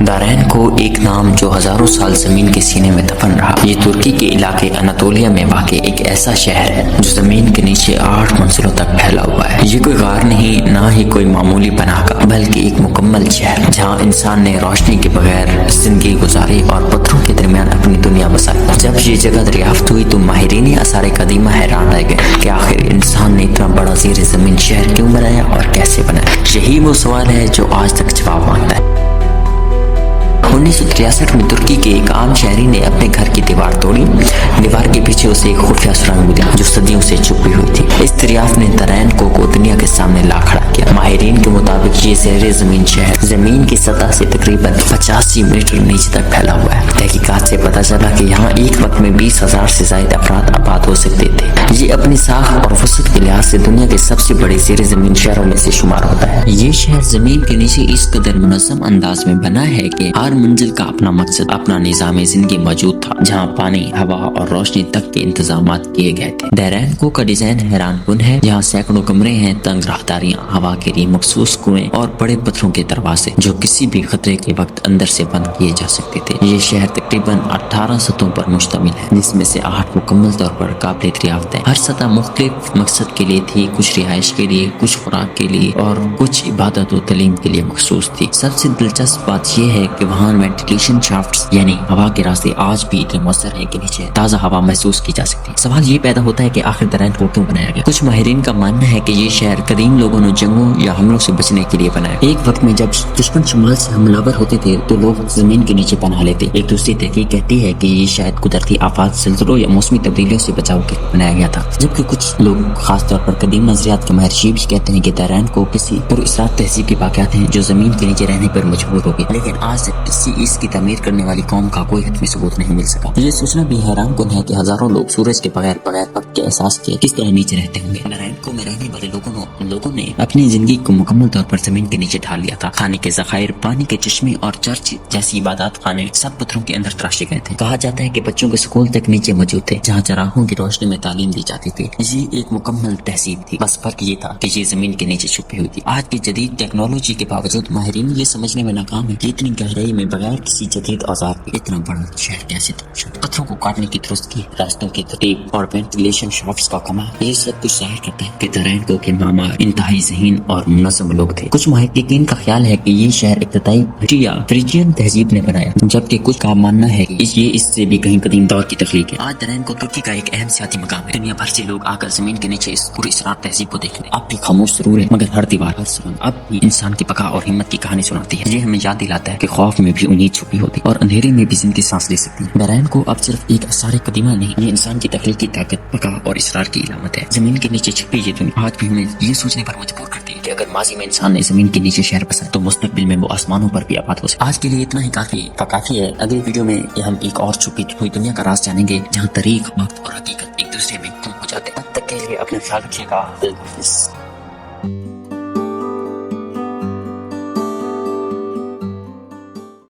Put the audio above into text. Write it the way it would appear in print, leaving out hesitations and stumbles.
دارین کو ایک نام جو ہزاروں سال زمین کے سینے میں دفن رہا۔ یہ ترکی کے علاقے اناطولیہ میں واقع ایک ایسا شہر ہے جو زمین کے نیچے 8 منزلوں تک پھیلا ہوا ہے۔ یہ کوئی غار نہیں، نہ ہی کوئی معمولی پناہ گاہ، بلکہ ایک مکمل شہر جہاں انسان نے روشنی کے بغیر زندگی گزاری اور پتھروں کے درمیان اپنی دنیا بسائی۔ جب یہ جگہ دریافت ہوئی تو ماہرین آثار قدیمہ حیران رہ گئے کہ آخر انسان نے اتنا بڑا زیر زمین شہر کیوں بنایا اور کیسے بنایا۔ یہی وہ سوال ہے جو آج تک جواب مانگتا ہے۔ 1963 میں ترکی کے ایک عام شہری نے اپنے گھر کی دیوار توڑی۔ دیوار کے پیچھے اسے ایک خفیہ سرنگ ملی جو صدیوں سے چھپی ہوئی تھی۔ اس دریافت نے دارین کو دنیا کے سامنے لا کھڑا کیا۔ ماہرین کے مطابق یہ زیر زمین شہر زمین کی سطح سے تقریباً 85 میٹر نیچے تک پھیلا ہوا ہے۔ تحقیقات سے پتہ چلا کہ یہاں ایک وقت میں 20,000 سے زائد افراد آباد ہو سکتے تھے۔ یہ اپنی ساخت اور وسعت کے لحاظ سے دنیا کے سب سے بڑے زیر زمین شہروں میں سے شمار ہوتا ہے۔ یہ شہر زمین کے نیچے اس قدر منظم انداز میں بنا ہے کہ ہر منزل کا اپنا مقصد، اپنا نظام زندگی موجود تھا، جہاں پانی، ہوا اور روشنی تک کے انتظامات کیے گئے تھے۔ دارین کو کا ڈیزائن حیران کن ہے، جہاں سینکڑوں کمرے ہیں، تنگ راہداریاں، ہوا کے لیے مخصوص کنویں اور بڑے پتھروں کے دروازے جو کسی بھی خطرے کے وقت اندر سے بند کیے جا سکتے تھے۔ یہ شہر تقریباً 18 سطحوں پر مشتمل ہے، جس میں سے 8 مکمل طور پر قابل دریافت ہیں۔ ہر سطح مختلف مقصد کے لیے تھی، کچھ رہائش کے لیے، کچھ خوراک کے لیے اور کچھ عبادت و تعلیم کے لیے مخصوص تھی۔ سب سے دلچسپ بات یہ ہے کہ وہاں وینٹیلیشن شافٹس یعنی ہوا کے راستے آج بھی اتنے مؤثر ہیں کہ نیچے تازہ ہوا محسوس کی جا سکتی ہے۔ سوال یہ پیدا ہوتا ہے کہ آخر دارین کو کیوں بنایا گیا؟ کچھ ماہرین کا ماننا ہے کہ یہ شہر قدیم لوگوں نے جنگوں یا حملوں سے بچنے کے لیے بنایا۔ ایک وقت میں جب دشمن شمال سے حملہ ور ہوتے تھے تو لوگ زمین کے نیچے پناہ لیتے۔ ایک دوسری تحقیق کہتی ہے کہ یہ شاید قدرتی آفات، زلزلوں یا موسمی تبدیلیوں سے بچاؤ کے لیے بنایا گیا تھا، جبکہ کچھ لوگ خاص طور پر قدیم نظریات کے ماہر یہ بھی کہتے ہیں کہ دارین کو کسی پراسرار تہذیب کے واقعات ہیں جو زمین کے نیچے رہنے پر مجبور ہو گئی، لیکن آج تک اس کی تعمیر کرنے والی قوم کا کوئی حتمی ثبوت نہیں مل سکا۔ یہ سوچنا بھی حیران کن ہے کہ ہزاروں لوگ سورج کے بغیر وقت کے احساس کے کس طرح نیچے رہتے ہوں گے۔ دارین کو میں رہنے والے لوگوں نے اپنی زندگی کو مکمل طور پر زمین کے نیچے ڈھال لیا تھا۔ کھانے کے ذخائر، پانی کے چشمے اور چرچ جیسی عبادات خانے سب پتھروں کے اندر تراشے گئے تھے۔ کہا جاتا ہے کہ بچوں کے سکول تک نیچے موجود تھے، جہاں چراغوں کی روشنی میں تعلیم دی جاتی تھی۔ یہ ایک مکمل تہذیب تھی، بس فرق یہ تھا کہ یہ زمین کے نیچے چھپی ہوئی تھی۔ آج کی جدید ٹیکنالوجی کے باوجود ماہرین یہ سمجھنے میں ناکام ہے کہ اتنی گہرائی میں بغیر کسی جدید اوزار کے اتنا بڑا شہر کیسے تراشا۔ پتھروں کو کاٹنے کی درستگی، راستوں کی ترتیب اور وینٹیلیشن شافٹس کا کمال، یہ سب کچھ ظاہر کرتا ہے کہ دارین کو کے معمار انتہائی ذہین اور منظم لوگ تھے۔ کچھ محققین کا خیال ہے کہ یہ شہر ابتدائی فریجین تہذیب نے بنایا، جبکہ کچھ کا ماننا ہے کہ یہ اس سے بھی کہیں قدیم دور کی تخلیق ہے۔ آج دارین کو ترکی کا ایک اہم سیاحتی مقام ہے۔ دنیا بھر سے لوگ آ کر زمین کے نیچے اس پراسرار تہذیب کو دیکھنے اب بھی خاموش ضرور ہے، مگر ہر دیوار، ہر سرنگ اب بھی انسان کی بقا اور ہمت کی کہانی سناتی ہے۔ یہ ہمیں یاد دلاتا ہے کہ خوف میں بھی امید چھپی ہوتی اور اندھیرے میں بھی زندگی سانس لے سکتی ہے۔ دارین کو اب صرف ایک آثار قدیمہ نہیں، یہ انسان کی تخلیقی طاقت، بقا اور اصرار کی علامت ہے۔ زمین کے نیچے چھپی یہ دنیا آج بھی ہمیں یہ سوچنے پر مجبور کرتی ہے کہ اگر ماضی میں انسان نے زمین کے نیچے شہر بسایا تو مستقبل میں وہ آسمانوں پر بھی آباد ہو سکے۔ آج کے لیے اتنا ہی کافی ہے۔ اگلی ویڈیو میں ہم ایک اور چھپی ہوئی دنیا کا راز جانیں گے، جہاں تاریخ، وقت اور حقیقت ایک دوسرے میں گم ہو جاتے ہیں۔ تب تک کے لیے اپنا خیال رکھیے گا۔ اللہ حافظ۔